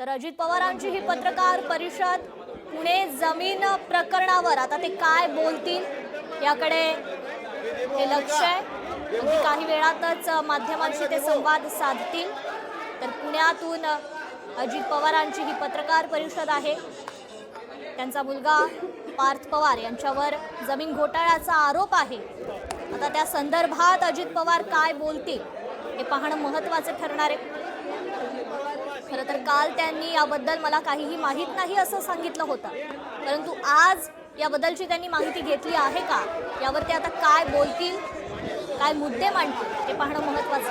तर अजित पवारांची ही पत्रकार परिषद पुणे जमीन प्रकरणावर आता ते काय बोलतील याकडे हे लक्ष आहे। अगदी काही वेळातच माध्यमांशी ते संवाद साधतील। तर पुण्यातून अजित पवारांची ही पत्रकार परिषद आहे। त्यांचा मुलगा पार्थ पवार यांच्यावर जमीन घोटाळ्याचा आरोप आहे। आता त्या संदर्भात अजित पवार काय बोलतील हे पाहणं महत्त्वाचे ठरणार आहे। खरं तर काल त्यांनी याबद्दल मला काहीही माहित नाही असं सांगितलं होतं, परंतु आज याबद्दलची त्यांनी माहिती घेतली आहे का यावर ते आता काय बोलतील, काय मुद्दे मांडतील हे पाहणं महत्त्वाचं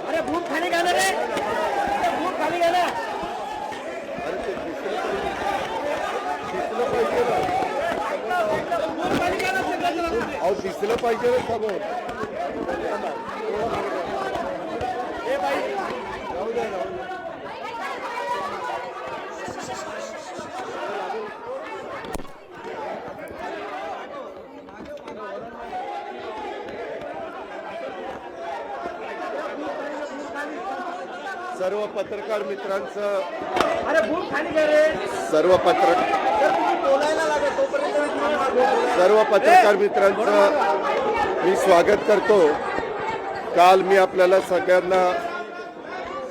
अरे भूत खाली गाना रे, भूत खाली गाना। और दिसलं पाहिजे रे समोर। ए भाई सर्व पत्रकार मित्रांचं अरे भूत खाली गा रे। सर्व पत्रकार मित्रांचं मी स्वागत करतो। काल मी आपल्याला सगळ्यांना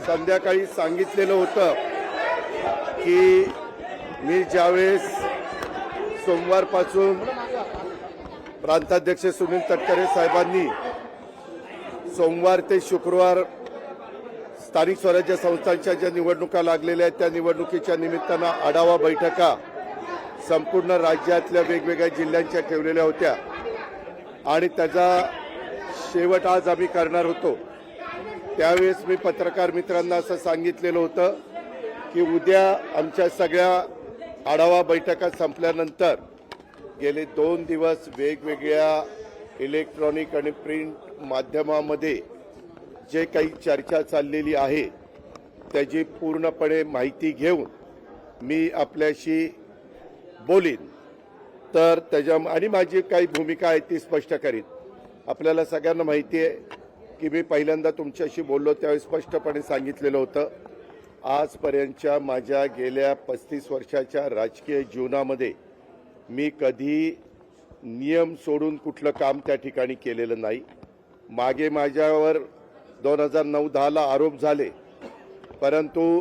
संध्याकाळी सांगितलेलं होतं की मी ज्यावेळेस सोमवारपासून प्रांताध्यक्ष सुनील तटकरे साहेबांनी सोमवार ते शुक्रवार स्थानिक स्वराज्य संस्थांच्या ज्या निवडणुका लागलेल्या आहेत त्या निवडणुकीच्या निमित्तानं आढावा बैठका संपूर्ण राज्यातल्या वेगवेगळ्या जिल्ह्यांच्या ठेवलेल्या होत्या आणि त्याचा शेवट आज आम्ही करणार होतो। त्यावेळेस मी पत्रकार मित्रांना असं सांगितलेलं होतं की उद्या आमच्या सगळ्या आढावा बैठका संपल्यानंतर गेले 2 दिवस वेगवेगळ्या इलेक्ट्रॉनिक आणि प्रिंट माध्यमामध्ये जे काही चर्चा चाललेली आहे त्याची पूर्णपणे माहिती घेऊन मी आपल्याशी बोलीन। तर त्याच्या आणि माझी काही भूमिका आहे ती स्पष्ट करीन। आपल्याला सगळ्यांना माहिती आहे की मी पहिल्यांदा तुमच्याशी बोललो त्यावेळी स्पष्टपणे सांगितलेलं होतं आजपर्यंतच्या माझ्या गेल्या 35 वर्षाच्या राजकीय जीवनामध्ये मी कधी नियम सोडून कुठलं काम त्या ठिकाणी केलेलं नाही। मागे माझ्यावर 2009-10 आरोप झाले, परंतु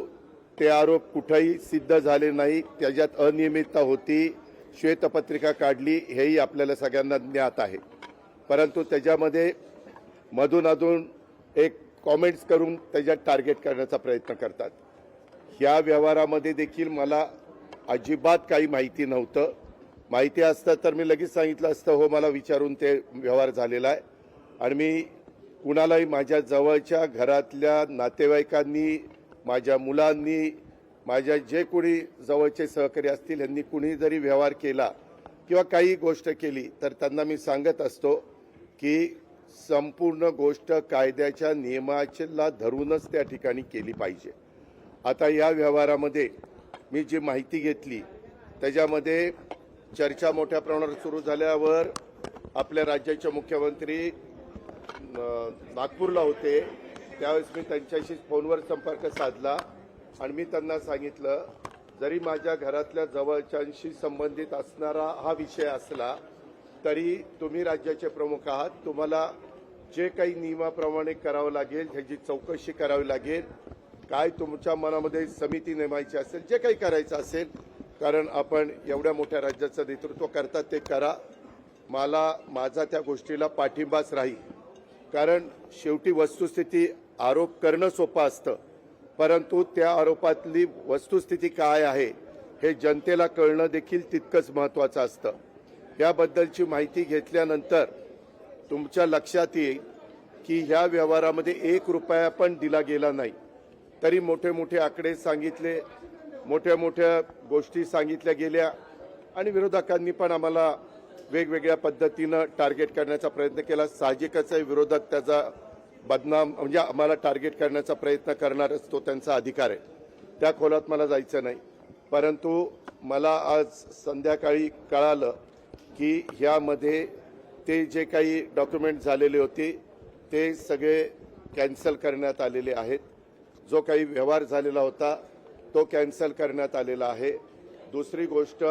ते आरोप कुठेही सिद्ध झाले नाही। त्याच्यात अनियमितता होती, श्वेतपत्रिका काढली, हेही आपल्याला सगळ्यांना ज्ञात आहे। परंतु त्याच्यामध्ये मधून एक कॉमेंट्स करून त्याच्यात टार्गेट करण्याचा प्रयत्न करतात। ह्या व्यवहारामध्ये देखील मला अजिबात काही माहिती नव्हतं। माहिती असतं तर मी लगेच सांगितलं असतं हो मला विचारून ते व्यवहार झालेला आहे। आणि मी कुणालाही माझ्या जवळच्या घरातल्या नातेवाईकांनी, माझ्या मुलांनी, माझ्या जे कोणी जवळचे सहकारी असतील यांनी कुणी जरी व्यवहार केला किंवा काही गोष्ट केली तर त्यांना मी सांगत असतो की संपूर्ण गोष्ट कायद्याच्या नियमाला धरूनच त्या ठिकाणी केली पाहिजे। आता या व्यवहारामध्ये मी जी माहिती घेतली त्याच्यामध्ये चर्चा मोठ्या प्रमाणावर सुरू झाल्यावर आपल्या राज्याचे मुख्यमंत्री नागपूरला होते, त्यावेळेस मी त्यांच्याशी फोनवर संपर्क साधला आणि मी त्यांना सांगितलं जरी माझ्या घरातल्या जवळच्यांशी संबंधित असणारा हा विषय असला तरी तुम्ही राज्याचे प्रमुख आहात, तुम्हाला जे काही नियमाप्रमाणे करावं लागेल ह्याची चौकशी करावी लागेल, काय तुमच्या मनामध्ये समिती नेमायची असेल, जे काही करायचं असेल, कारण आपण एवढ्या मोठ्या राज्याचं नेतृत्व करतात ते करा। मला माझा त्या गोष्टीला पाठिंबाच राहील, कारण शेवटी वस्तुस्थिती आरोप करणं सोपं असतं, परंतु त्या आरोपातली वस्तुस्थिती काय आहे हे जनतेला कळणं देखील तितकंच महत्त्वाचं असतं। याबद्दलची माहिती घेतल्यानंतर तुमच्या लक्षात येईल की ह्या व्यवहारामध्ये 1 रुपया पण दिला गेला नाही, तरी मोठे मोठे आकडे सांगितले, मोठ्या मोठ्या गोष्टी सांगितल्या गेल्या आणि विरोधकांनी पण आम्हाला वेगवेगळ्या पद्धतीनं टार्गेट करण्याचा प्रयत्न केला। साहजिकच आहे, विरोधक त्याचा बदनाम म्हणजे आम्हाला टार्गेट करण्याचा प्रयत्न करणारच, तो त्यांचा अधिकार आहे, त्या खोलात मला जायचं नाही। परंतु मला आज संध्याकाळी कळालं की ह्यामध्ये ते जे काही डॉक्युमेंट झालेले होते ते सगळे कॅन्सल करण्यात आलेले आहेत. जो काही व्यवहार झालेला होता तो कॅन्सल करण्यात आलेला आहे. दुसरी गोष्ट,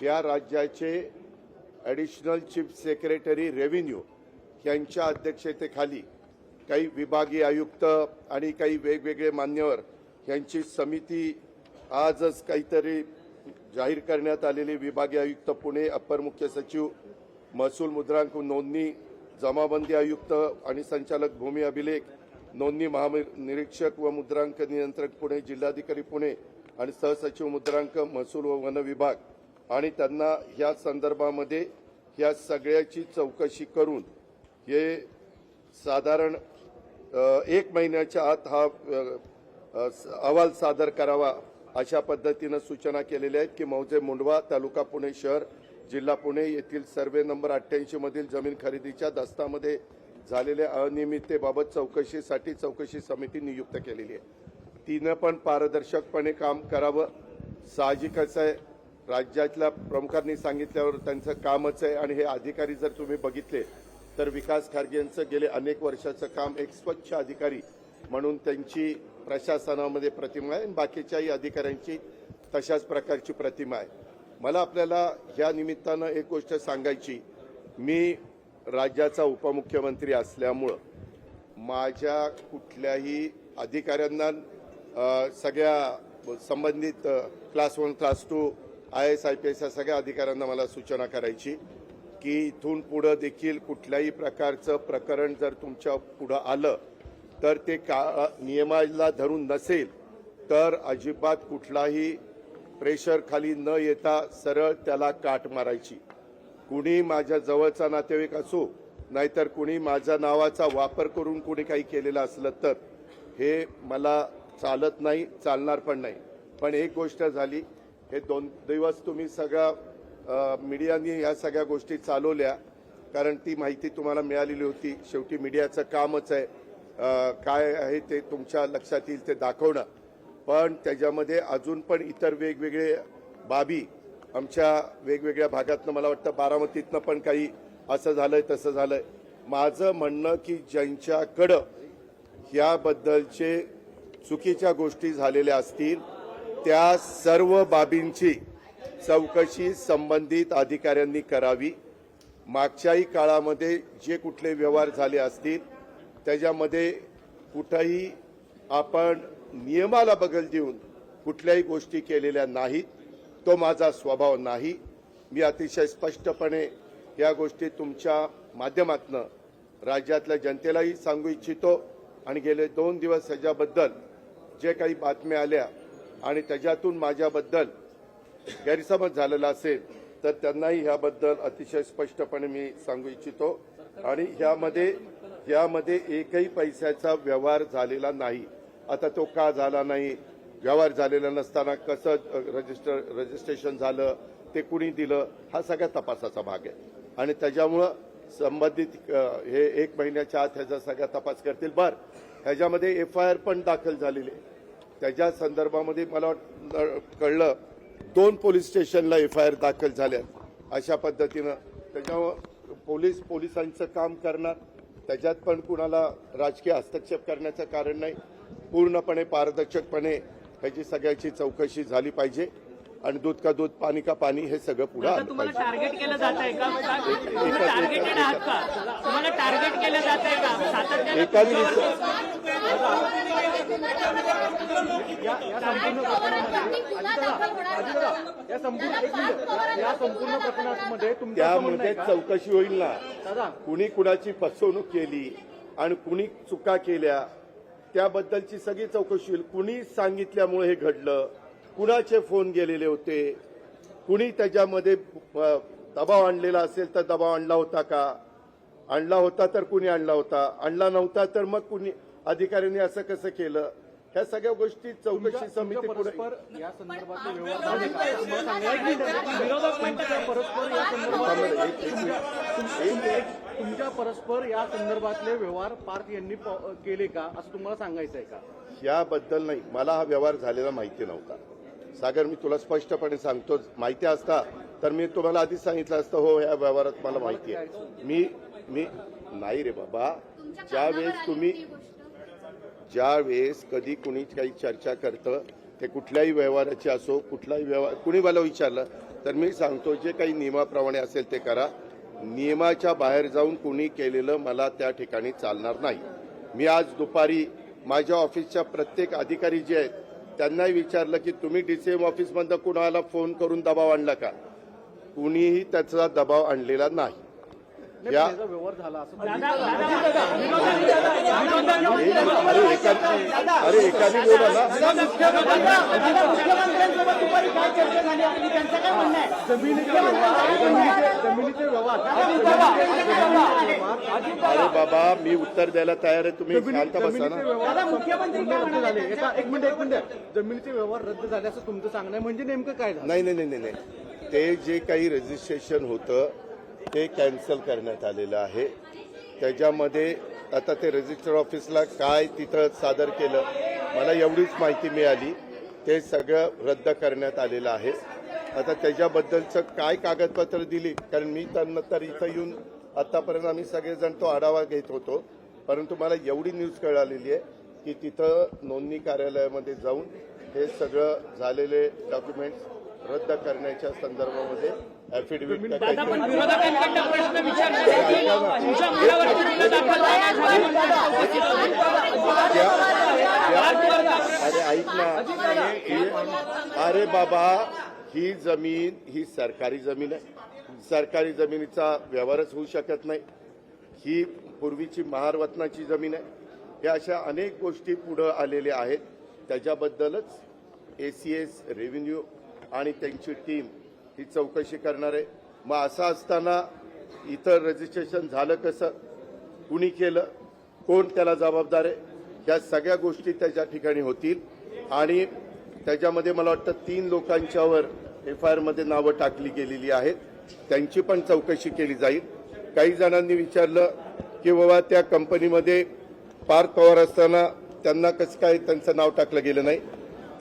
या राज्याचे ॲडिशनल चीफ सेक्रेटरी रेव्हेन्यू यांच्या अध्यक्षतेखाली काही विभागीय आयुक्त आणि काही वेगवेगळे मान्यवर यांची समिती आजच काहीतरी जाहीर करण्यात आलेली विभागीय आयुक्त पुणे, अप्पर मुख्य सचिव, महसूल मुद्रांक नोंदणी, जमाबंदी आयुक्त आणि संचालक भूमी अभिलेख, नोंदणी महानिरीक्षक व मुद्रांक नियंत्रक पुणे, जिल्हाधिकारी पुणे आणि सहसचिव मुद्रांक महसूल व वन विभाग, आणि त्यांना या संदर्भामध्ये या सगळ्याची चौकशी करून हे साधारण 1 महिन्याच्या आत हा अहवाल सादर करावा अशा पद्धतीनं सूचना केलेल्या आहेत की मौजे मुंडवा, तालुका पुणे शहर, जिल्हा पुणे येथील सर्वे नंबर 88 मधील जमीन खरेदीच्या दस्तामध्ये झालेल्या अनियमिततेबाबत चौकशीसाठी चौकशी समिती नियुक्त केलेली आहे. तिनं पण पारदर्शकपणे काम करावं. साहजिकच आहे, राज्यातल्या प्रमुखांनी सांगितल्यावर त्यांचं कामच आहे. आणि हे अधिकारी जर तुम्ही बघितले तर विकास खारगे यांचं गेले अनेक वर्षाचं काम, एक स्वच्छ अधिकारी म्हणून त्यांची प्रशासनामध्ये प्रतिमा आहे. बाकीच्याही अधिकाऱ्यांची तशाच प्रकारची प्रतिमा आहे. मला आपल्याला या निमित्तानं एक गोष्ट सांगायची, मी राज्याचा उपमुख्यमंत्री असल्यामुळं माझ्या कुठल्याही अधिकाऱ्यांना सगळ्या संबंधित क्लास 1, क्लास 2, IAS, IPS या सगळ्या अधिकाऱ्यांना मला सूचना करायची की इथून पुढं देखील कुठल्याही प्रकारचं प्रकरण जर तुमच्या पुढं आलं तर ते नियमाला धरून नसेल तर अजिबात कुठलाही प्रेशर खाली न येता सरळ त्याला काट मारायची. कुणी माझ्या जवळचा नातेवाईक असो नाहीतर कुणी माझ्या नावाचा वापर करून कुणी काही केलेलं असलं तर हे मला चालत नाही, चालणार पण नाही. पण एक गोष्ट झाली, हे 2 दिवस तुम्ही सगळ्या मीडियाने ह्या सगळ्या गोष्टी चालवल्या, कारण ती माहिती तुम्हाला मिळालेली होती. शेवटी मीडियाचं कामच आहे काय आहे ते तुमच्या लक्षात येईल ते दाखवणं. पण त्याच्यामध्ये अजून पण इतर वेगवेगळे बाबी आमच्या वेगवेगळ्या भागातनं, मला वाटतं बारामतीतनं पण काही असं झालंय तसं झालंय. माझं म्हणणं की ज्यांच्याकडं याबद्दलचे चुकीच्या गोष्टी झालेल्या असतील त्या सर्व बाबींची चौकशी संबंधित अधिकाऱ्यांनी करावी. मागच्याही काळामध्ये जे कुठले व्यवहार झाले असतील त्याच्यामध्ये कुठंही आपण नियमाला बगल देऊन कुठल्याही गोष्टी केलेल्या नाहीत. तो माझा स्वभाव नाही. मी अतिशय स्पष्टपणे या गोष्टी तुमच्या माध्यमातून राज्यातल्या जनतेलाही सांगू इच्छितो. आणि गेले 2 दिवस ह्याच्याबद्दल जे काही बातम्या आल्या आणि त्याच्यातून माझ्याबद्दल गैरसमज झालेला असेल तर त्यांनाही ह्याबद्दल अतिशय स्पष्टपणे मी सांगू इच्छितो. आणि ह्यामध्ये एकही पैशाचा व्यवहार झालेला नाही. आता तो का झाला नाही, व्यवहार झालेला नसताना कसं रजिस्ट्रेशन झालं, ते कुणी दिलं, हा सगळ्या तपासाचा भाग आहे. आणि त्याच्यामुळं संबंधित हे 1 महिन्याच्या आत ह्याचा सगळा तपास करतील. ह्याच्यामध्ये FIR पण दाखल झालेली आहे. त्याच्या संदर्भामध्ये मला कळलं 2 पोलीस स्टेशनला FIR दाखल झाल्या. अशा पद्धतीनं त्याच्यावर पोलिसांचं काम करणार, त्याच्यात पण कुणाला राजकीय हस्तक्षेप करण्याचं कारण नाही. पूर्णपणे पारदर्शकपणे ह्याची सगळ्याची चौकशी झाली पाहिजे. आणि दूध का दूध, पाणी का पाणी, हे सगळं पुढे आलं पाहिजे. टार्गेट केलं जात आहे का? टार्गेटेड आहात का? तुम्हाला टार्गेट केलं जात आहे का? सातत्याने एका दिवसात या संपूर्ण प्रकरणामध्ये त्यामध्ये चौकशी होईल ना. कुणी कुणाची फसवणूक केली आणि कुणी चुका केल्या त्याबद्दलची सगळी चौकशी होईल. कुणी सांगितल्यामुळे हे घडलं, कुणाचे फोन गेलेले होते, कुणी त्याच्यामध्ये दबाव आणलेला असेल तर दबाव आणला होता का, आणला होता तर कुणी आणला होता, आणला नव्हता तर मग कुणी अधिकाऱ्यांनी असं कसं केलं, ह्या सगळ्या गोष्टी चौकशी समिती पुढे. या संदर्भातले व्यवहार तुमच्या परस्पर या संदर्भातले व्यवहार पार्थ यांनी केले का असं तुम्हाला सांगायचं आहे का? याबद्दल नाही, मला हा व्यवहार झालेला माहिती नव्हता. सागर, मी तुला स्पष्टपणे सांगतो, माहिती असता तर मी तुम्हाला आधीच सांगितलं असतं हो या व्यवहारात मला माहिती आहे. मी नाही रे बाबा, ज्यावेळेस कधी कुणी काही चर्चा करतं ते कुठल्याही व्यवहाराची असो, कुठलाही व्यवहार कुणी मला विचारलं तर मी सांगतो जे काही नियमाप्रमाणे असेल ते करा. नियमाच्या बाहेर जाऊन कुणी केलेलं मला त्या ठिकाणी चालणार नाही. मी आज दुपारी माझ्या ऑफिसच्या प्रत्येक अधिकारी जे आहेत त्यांनाही विचारलं की तुम्ही DCM ऑफिसमधनं कुणाला फोन करून दबाव आणला का? कुणीही त्याचा दबाव आणलेला नाही. या अरे एकाने बोला ना. अरे बाबा मी उत्तर द्यायला तयार आहे, तुम्ही शांत बसा ना. एक मिनिट जमिनीचे व्यवहार रद्द झाले असं तुमचं सांगणं आहे, म्हणजे नेमकं काय झालं? नाही, ते जे काही रजिस्ट्रेशन होतं ते कॅन्सल करण्यात आलेलं आहे. त्याच्यामध्ये आता ते रजिस्टर ऑफिसला काय तिथं सादर केलं मला एवढीच माहिती मिळाली. ते सगळं रद्द करण्यात आलेलं आहे. आता त्याच्याबद्दलचं काय कागदपत्र दिली, कारण मी त्यानंतर इथं येऊन आतापर्यंत आम्ही सगळेजण तो आढावा घेत होतो, परंतु मला एवढी न्यूज कळालेली आहे की तिथं नोंदणी कार्यालयामध्ये जाऊन हे सगळं झालेले डॉक्युमेंट्स रद्द करण्याच्या संदर्भामध्ये ॲफिडेव्हिट दादा पण विरोधकांकडनं प्रश्न विचारले तुमच्या मुलावरती गुन्हा दाखल अरे ऐक ना, अरे बाबा ही जमीन ही सरकारी जमीन आहे. सरकारी जमिनीचा व्यवहारच होऊ शकत नाही. ही पूर्वीची महारवतनाची जमीन आहे. या अशा अनेक गोष्टी पुढे आलेल्या आहेत. त्याच्याबद्दलच ACS रेव्हेन्यू आणि त्यांची टीम ही चौकशी करणार आहे. मग असं असताना इतर रजिस्ट्रेशन झालं कसं, कुणी केलं, कोण त्याला जबाबदार आहे, या सगळ्या गोष्टी त्याच्या ठिकाणी होतील. आणि त्याच्यामध्ये मला वाटतं 3 लोकांच्यावर FIR मध्ये नावं टाकली गेलेली आहेत. त्यांची पण चौकशी केली जाईल. काही जणांनी विचारलं की बाबा त्या कंपनीमध्ये पार्थ पवार असताना त्यांना कसं काय त्यांचं नाव टाकलं गेलं नाही.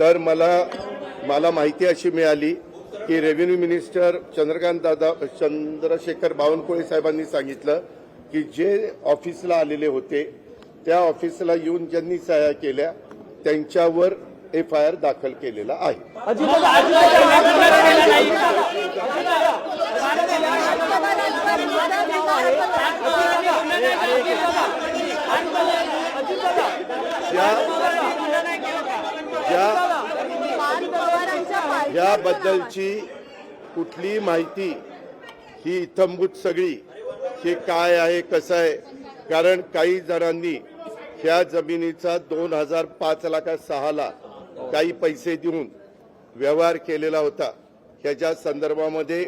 तर मला माहिती अशी मिळाली की रेव्हेन्यू मिनिस्टर चंद्रशेखर बावनकुळे साहेबांनी सांगितलं की जे ऑफिसला आलेले होते त्या ऑफिसला येऊन ज्यांनी सह्या केल्या त्यांच्यावर FIR दाखल केलेला आहे. याबद्दलची कुठली माहिती ही इत्थंभूत सगळी हे काय आहे कसं आहे, कारण काही जणांनी ह्या जमिनीचा 2005-06 काही पैसे देऊन व्यवहार केलेला होता. ह्याच्या संदर्भामध्ये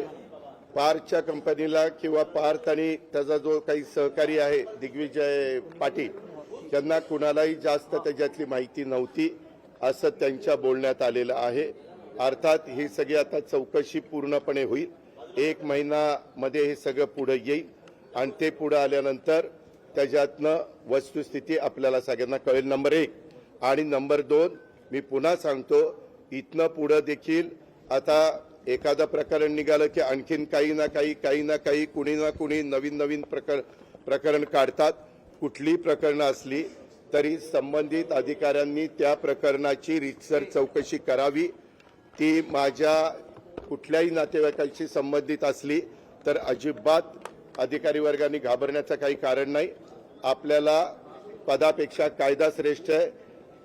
पार्थच्या कंपनीला किंवा पार्थ आणि त्याचा जो काही सहकारी आहे दिग्विजय पाटील यांना कुणालाही जास्त त्याच्यातली माहिती नव्हती असं त्यांच्या बोलण्यात आलेलं आहे. अर्थात ही सगळी आता चौकशी पूर्णपणे होईल. 1 महिन्यामध्ये हे सगळं पुढे येईल आणि ते पुढे आल्यानंतर त्याच्यातनं वस्तुस्थिती आपल्याला सगळ्यांना कळेल. नंबर 1 आणि नंबर 2 मी पुन्हा सांगतो, इथनं पुढे देखील आता एखादं प्रकरण निघालं की आणखीन काही ना काही कुणी ना कुणी नवीन प्रकरण काढतात. कुठली प्रकरणं असली तरी संबंधित अधिकाऱ्यांनी त्या प्रकरणाची रीतसर चौकशी करावी. ती माझ्या कुठल्याही नातेवाईकांशी संबंधित असली तर अजिबात अधिकारी वर्गाने घाबरण्याचं काही कारण नाही. आपल्याला पदापेक्षा कायदा श्रेष्ठ आहे.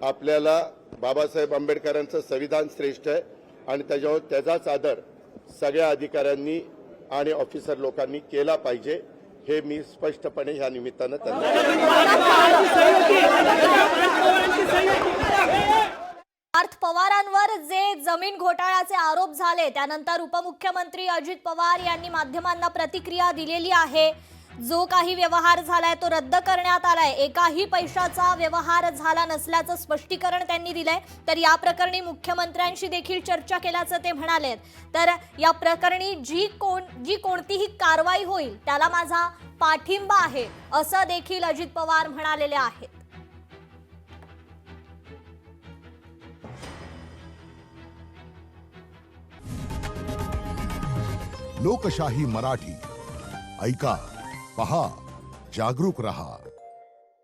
आपल्याला बाबासाहेब आंबेडकरांचं संविधान श्रेष्ठ आहे आणि त्याच्यावर त्याचाच आदर सगळ्या अधिकाऱ्यांनी आणि ऑफिसर लोकांनी केला पाहिजे हे मी स्पष्टपणे ह्या निमित्तानं त्यांना. पार्थ पवारांवर जे जमीन घोटाळ्याचे आरोप झाले त्यानंतर उपमुख्यमंत्री अजित पवार यांनी माध्यमांना प्रतिक्रिया दिलेली आहे. जो काही व्यवहार झालाय तो रद्द करण्यात आलाय. एकाही पैशाचा व्यवहार झाला नसल्याचं स्पष्टीकरण त्यांनी दिलंय. तर या प्रकरणी मुख्यमंत्र्यांशी देखील चर्चा केल्याचं ते म्हणाले. तर या प्रकरणी जी कोणतीही कारवाई होईल त्याला माझा पाठिंबा आहे असं देखील अजित पवार म्हणालेले आहेत. लोकशाही मराठी ऐका, पहा, जागरूक रहा.